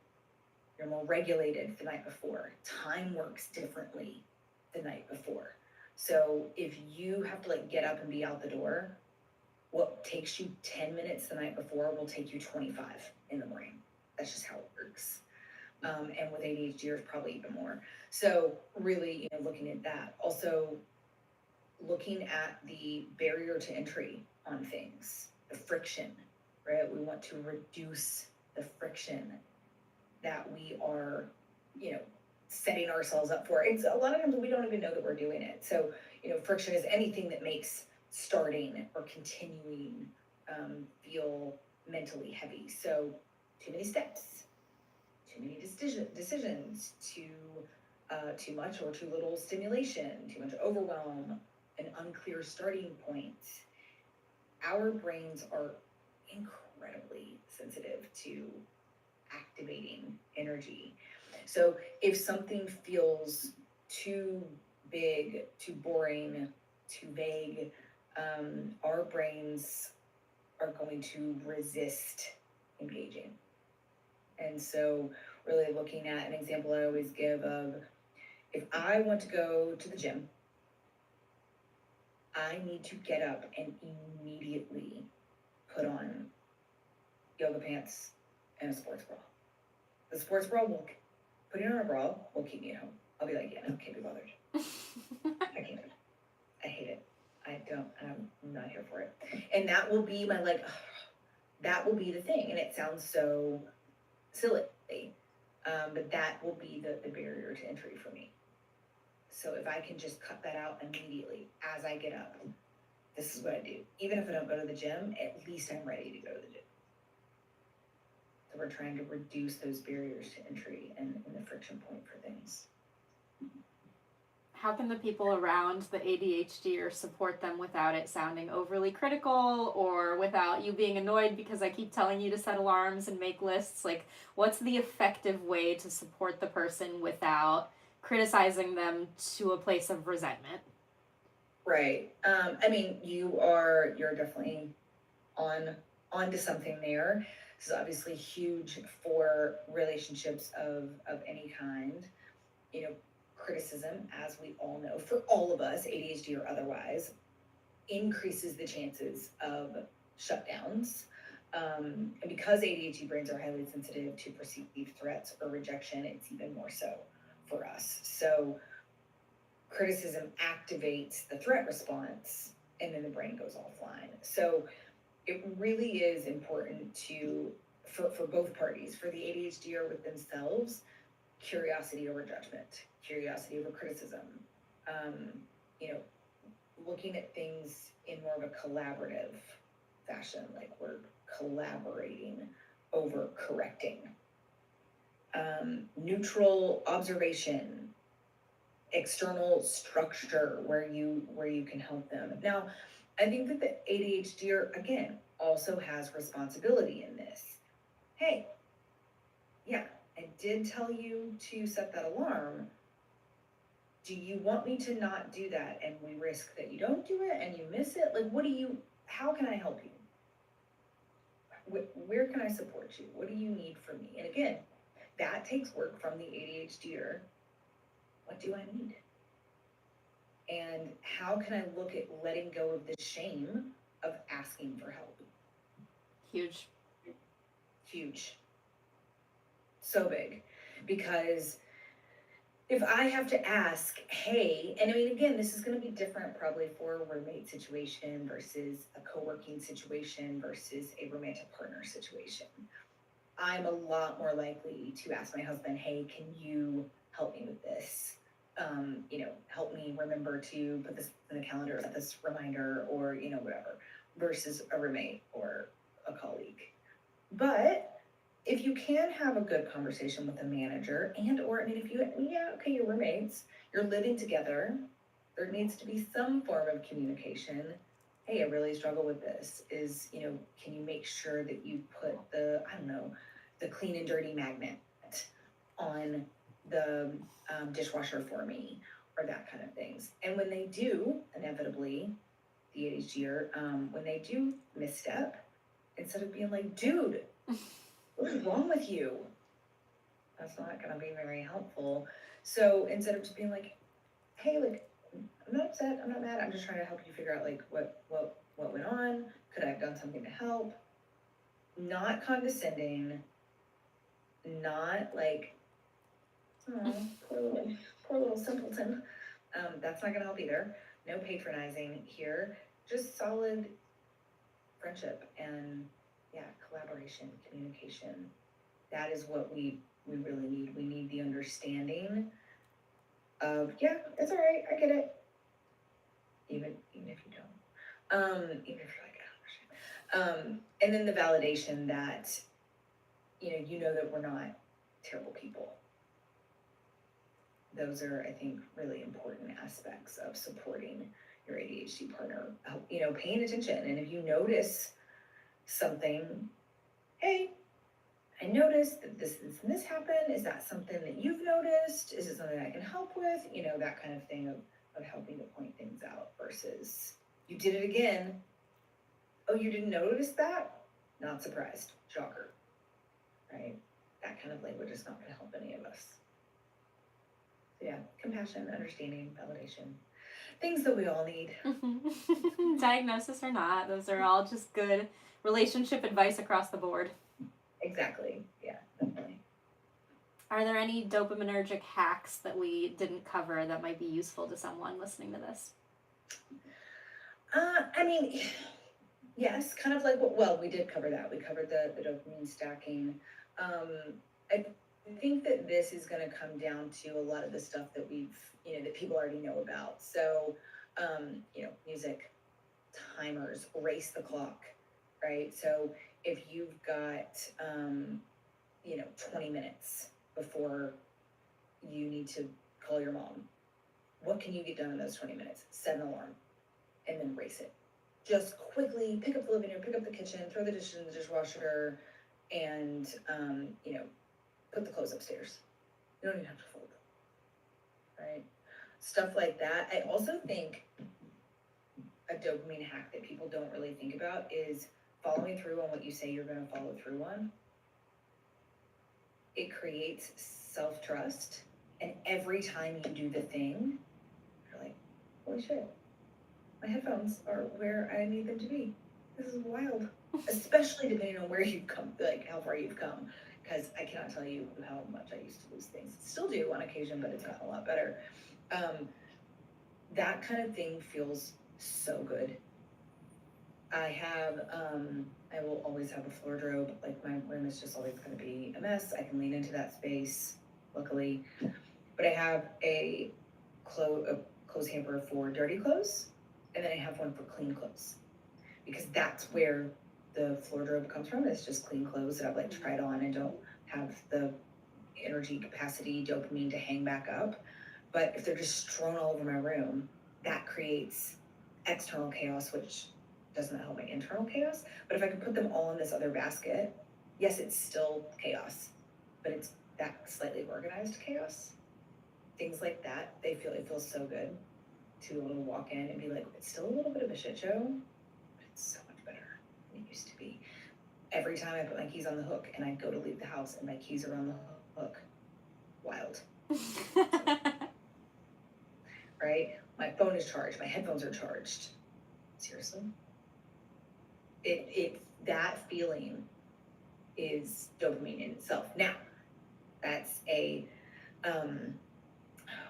You're more regulated the night before. Time works differently the night before. So if you have to get up and be out the door, what takes you 10 minutes the night before will take you 25 in the morning. That's just how it works. And with ADHD, it's probably even more. So really, looking at that. Also, looking at the barrier to entry on things, the friction, right? We want to reduce the friction that we are, setting ourselves up for. It's a lot of times we don't even know that we're doing it. So, friction is anything that makes starting or continuing feel mentally heavy. So, too many steps, too many decisions, too much or too little stimulation, too much overwhelm, an unclear starting point. Our brains are incredibly sensitive to activating energy. So if something feels too big, too boring, too vague, our brains are going to resist engaging. And so, really looking at an example I always give of, if I want to go to the gym, I need to get up and immediately put on yoga pants and a sports bra. The sports bra will, putting on a bra will keep me at home. I'll be like, yeah, no, can't be bothered. I can't. I hate it. I'm not here for it. And that will be my, like, that will be the thing. And it sounds so silly, but that will be the barrier to entry for me. So if I can just cut that out immediately as I get up, this is what I do. Even if I don't go to the gym, at least I'm ready to go to the gym. So we're trying to reduce those barriers to entry and the friction point for things. How can the people around the ADHD support them without it sounding overly critical or without you being annoyed because I keep telling you to set alarms and make lists? Like, what's the effective way to support the person without criticizing them to a place of resentment? Right. I mean, you're definitely onto something there. This is obviously huge for relationships of any kind. Criticism, as we all know, for all of us, ADHD or otherwise, increases the chances of shutdowns. And because ADHD brains are highly sensitive to perceived threats or rejection, it's even more so for us. So criticism activates the threat response and then the brain goes offline. So it really is important for both parties, for the ADHDer with themselves, curiosity over judgment, curiosity over criticism, looking at things in more of a collaborative fashion, like we're collaborating over correcting. Neutral observation, external structure where you can help them. Now, I think that the ADHDer, again, also has responsibility in this. Hey, yeah, I did tell you to set that alarm. Do you want me to not do that and we risk that you don't do it and you miss it? Like, how can I help you? Where can I support you? What do you need from me? And again, that takes work from the ADHDer. What do I need? And how can I look at letting go of the shame of asking for help? Huge. So big. Because if I have to ask, hey, and I mean, again, this is going to be different probably for a roommate situation versus a co-working situation versus a romantic partner situation. I'm a lot more likely to ask my husband, hey, can you help me with this? Help me remember to put this in the calendar, set this reminder, or, whatever, versus a roommate or a colleague. But if you can have a good conversation with a manager or you're roommates, you're living together, there needs to be some form of communication. Hey, I really struggle with this. Can you make sure that you put the clean and dirty magnet on the dishwasher for me, or that kind of things. And when they do, inevitably, the ADHDer, when they do misstep, instead of being like, dude, what is wrong with you? That's not going to be very helpful. So instead of just being like, hey, like, I'm not upset, I'm not mad, I'm just trying to help you figure out like what went on. Could I have done something to help? Not condescending, not like, oh, poor little simpleton. That's not going to help either. no patronizing here, just solid friendship and collaboration, communication. That is what we really need. We need the understanding of, it's all right, I get it. Even if you don't. Even if you're like, and then the validation that, you know that we're not terrible people. Those are, I think, really important aspects of supporting your ADHD partner. Paying attention. And if you notice something, hey, I noticed that this and this happened. Is that something that you've noticed? Is it something I can help with? That kind of thing of helping to point things out versus you did it again. Oh, you didn't notice that? Not surprised. Shocker. Right? That kind of language is not going to help any of us. So yeah, compassion, understanding, validation. Things that we all need. Diagnosis or not, those are all just good relationship advice across the board. Exactly. Yeah, definitely. Are there any dopaminergic hacks that we didn't cover that might be useful to someone listening to this? Yes, kind of like we did cover that. We covered the dopamine stacking. I think that this is going to come down to a lot of the stuff that that people already know about. So, music, timers, race the clock, right? So if you've got, 20 minutes before you need to call your mom, what can you get done in those 20 minutes? Set an alarm and then race it. Just quickly pick up the living room, pick up the kitchen, throw the dishes in the dishwasher, and, put the clothes upstairs. You don't even have to fold them, right? Stuff like that. I also think a dopamine hack that people don't really think about is following through on what you say you're going to follow through on. It creates self-trust, and every time you do the thing, you're like, holy shit, my headphones are where I need them to be. This is wild. Especially depending on where you've come, like how far you've come. Because I cannot tell you how much I used to lose things. Still do on occasion, but it's gotten a lot better. That kind of thing feels so good. I will always have a floor drobe. Like my room is just always going to be a mess. I can lean into that space, luckily. But I have a clothes hamper for dirty clothes, and then I have one for clean clothes. Because that's where the floor drobe comes from. It's just clean clothes that I've like tried on and don't have the energy capacity, dopamine to hang back up. But if they're just strewn all over my room, that creates external chaos, which doesn't help my internal chaos. But if I could put them all in this other basket, yes, it's still chaos, but it's that slightly organized chaos. Things like that, it feels so good to be able to walk in and be like, it's still a little bit of a shit show, but it's so much better than it used to be. Every time I put my keys on the hook and I go to leave the house and my keys are on the hook, wild. Right? My phone is charged, my headphones are charged. Seriously? That feeling is dopamine in itself. Now, that's a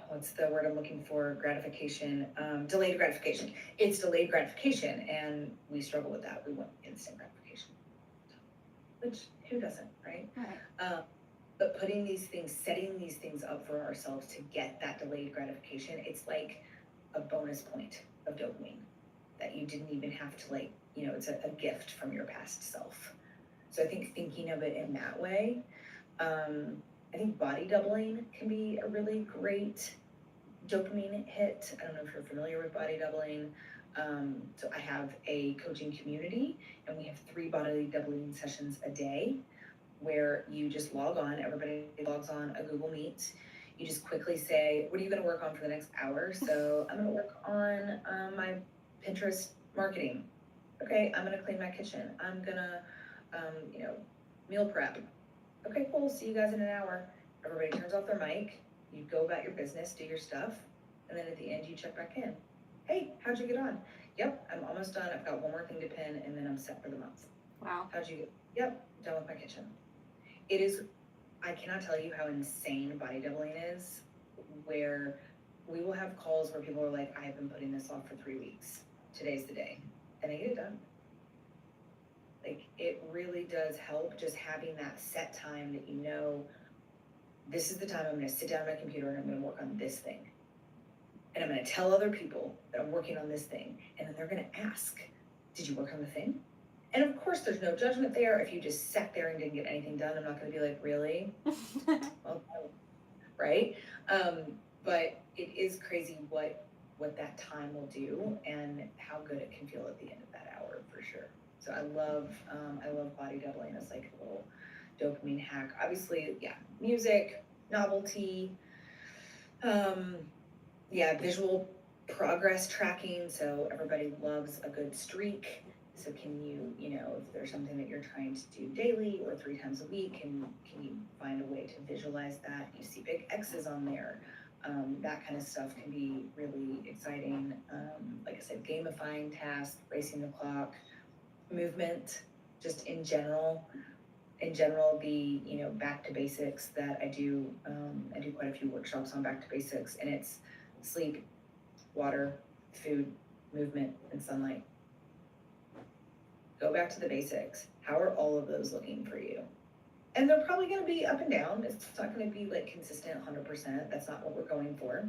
what's the word I'm looking for? Gratification, delayed gratification. It's delayed gratification, and we struggle with that. We want instant gratification, which who doesn't, right? Right. But setting these things up for ourselves to get that delayed gratification, it's like a bonus point of dopamine that you didn't even have to it's a gift from your past self. So I think thinking of it in that way, I think body doubling can be a really great dopamine hit. I don't know if you're familiar with body doubling. So I have a coaching community, and we have 3 body doubling sessions a day where you just log on. Everybody logs on a Google Meet. You just quickly say, what are you going to work on for the next hour? So I'm going to work on my Pinterest marketing. Okay, I'm going to clean my kitchen. I'm going to, meal prep. Okay, cool. See you guys in an hour. Everybody turns off their mic. You go about your business, do your stuff, and then at the end you check back in. Hey, how'd you get on? Yep, I'm almost done. I've got one more thing to pin, and then I'm set for the month. Wow. How'd you get? Yep, done with my kitchen. It is, I cannot tell you how insane body doubling is, where we will have calls where people are like, I've been putting this off for 3 weeks. Today's the day. And I get it done. Like, it really does help just having that set time that you know, this is the time I'm going to sit down at my computer and I'm going to work on this thing. And I'm going to tell other people that I'm working on this thing. And then they're going to ask, did you work on the thing? And of course, there's no judgment there. If you just sat there and didn't get anything done, I'm not going to be like, really? Well, right? But it is crazy what that time will do and how good it can feel at the end of that hour, for sure. So I love body doubling as like a little dopamine hack. Obviously, yeah, music, novelty, visual progress tracking. So everybody loves a good streak. So can you, if there's something that you're trying to do daily or 3 times a week, can you find a way to visualize that? You see big X's on there. That kind of stuff can be really exciting. Like I said, gamifying tasks, racing the clock, movement, just in general, the back to basics that I do quite a few workshops on back to basics, and it's sleep, water, food, movement, and sunlight. Go back to the basics. How are all of those looking for you? And they're probably going to be up and down. It's not going to be like consistent 100%. That's not what we're going for.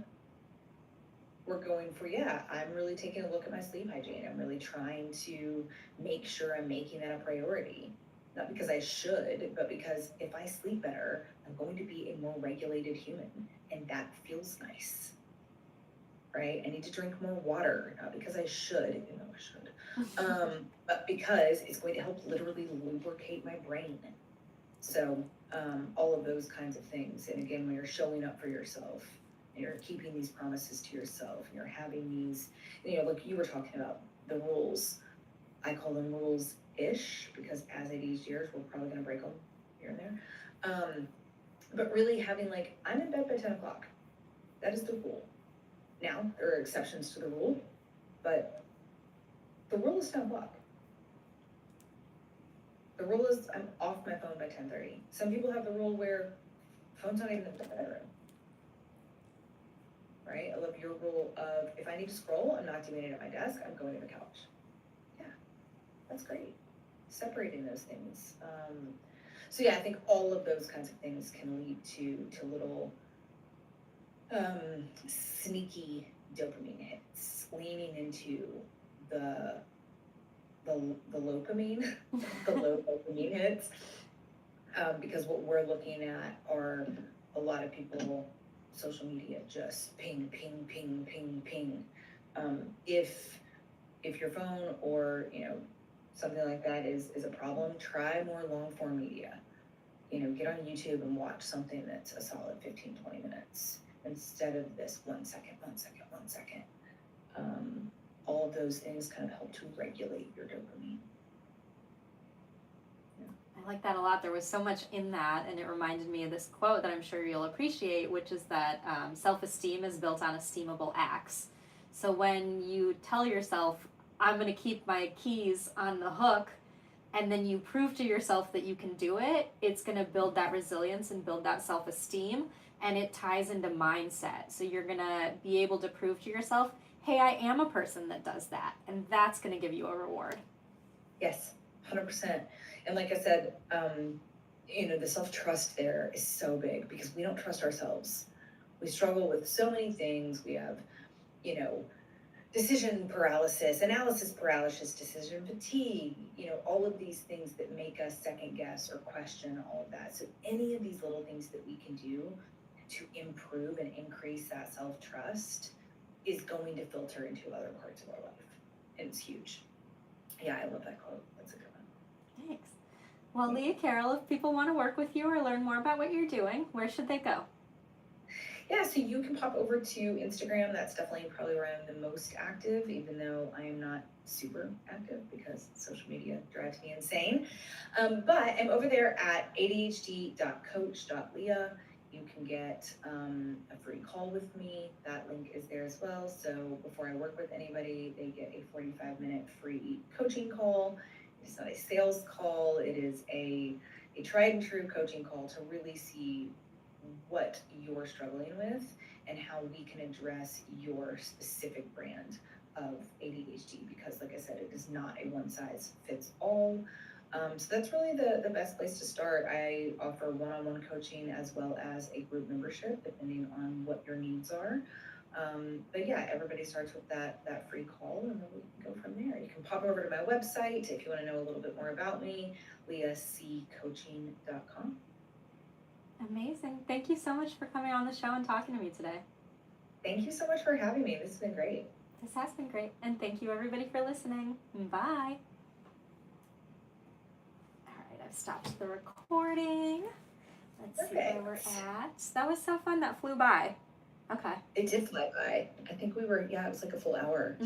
We're going for, I'm really taking a look at my sleep hygiene. I'm really trying to make sure I'm making that a priority. Not because I should, but because if I sleep better, I'm going to be a more regulated human. And that feels nice. Right? I need to drink more water, not because I should, even though I should, but because it's going to help literally lubricate my brain. So all of those kinds of things. And again, when you're showing up for yourself, and you're keeping these promises to yourself, and you're having these, like you were talking about, the rules. I call them rules-ish, because as ADHDers, we're probably going to break them here and there. But really having like, I'm in bed by 10 o'clock. That is the rule. Now, there are exceptions to the rule, but the rule is 10 o'clock. The rule is I'm off my phone by 10:30. Some people have the rule where phone's not even in the bedroom. Right? I love your rule of if I need to scroll, I'm not doing it at my desk, I'm going to the couch. Yeah, that's great. Separating those things. So I think all of those kinds of things can lead to little sneaky dopamine hits, leaning into the dopamine, the low dopamine hits, because what we're looking at are a lot of people, social media, just ping, ping, ping, ping, ping. If your phone or something like that is a problem, try more long form media. Get on YouTube and watch something that's a solid 15-20 minutes instead of this 1 second. All of those things kind of help to regulate your dopamine. I like that a lot. There was so much in that, and it reminded me of this quote that I'm sure you'll appreciate, which is that self-esteem is built on esteemable acts. So when you tell yourself, I'm going to keep my keys on the hook, and then you prove to yourself that you can do it, it's going to build that resilience and build that self-esteem, and it ties into mindset. So you're going to be able to prove to yourself, hey, I am a person that does that, and that's going to give you a reward. Yes, 100%. And like I said, the self-trust there is so big because we don't trust ourselves. We struggle with so many things. We have, decision paralysis, analysis paralysis, decision fatigue, all of these things that make us second guess or question all of that. So any of these little things that we can do to improve and increase that self-trust is going to filter into other parts of our life. And it's huge. Yeah, I love that quote. That's a good one. Thanks. Well, Leah Carroll, if people want to work with you or learn more about what you're doing, where should they go? Yeah, so you can pop over to Instagram. That's definitely probably where I'm the most active, even though I am not super active because social media drives me insane. But I'm over there at adhd.coach.leah. You can get a free call with me. That link is there as well. So before I work with anybody, they get a 45-minute free coaching call. It's not a sales call. It is a tried and true coaching call to really see what you're struggling with and how we can address your specific brand of ADHD, because like I said, it is not a one size fits all. So that's really the best place to start. I offer one-on-one coaching as well as a group membership, depending on what your needs are. But yeah, everybody starts with that free call, and then we can go from there. You can pop over to my website if you want to know a little bit more about me, leahccoaching.com. Amazing. Thank you so much for coming on the show and talking to me today. Thank you so much for having me. This has been great. This has been great. And thank you everybody for listening. Bye. All right, I've stopped the recording. Let's see where we're at. That was so fun. That flew by. Okay. It did fly by. I think it was like a full hour.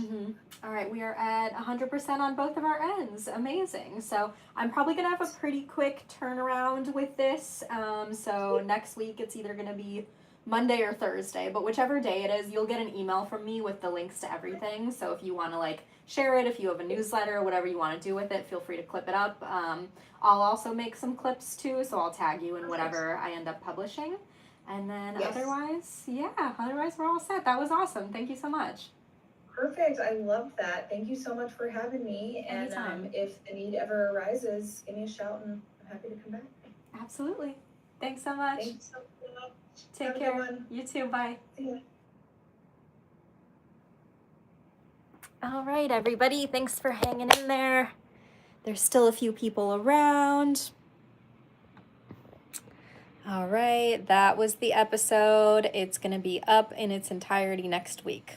All right, we are at 100% on both of our ends. Amazing. So I'm probably going to have a pretty quick turnaround with this. So next week it's either going to be Monday or Thursday, but whichever day it is, you'll get an email from me with the links to everything. So if you want to like share it, if you have a newsletter, whatever you want to do with it, feel free to clip it up. I'll also make some clips too, so I'll tag you in whatever I end up publishing. And then otherwise we're all set. That was awesome. Thank you so much. Perfect. I love that. Thank you so much for having me. Anytime. And if the need ever arises, give me a shout and I'm happy to come back. Absolutely. Thanks so much. Thanks so much. Take care. You too. Bye. See ya. All right, everybody. Thanks for hanging in there. There's still a few people around. All right, that was the episode. It's going to be up in its entirety next week.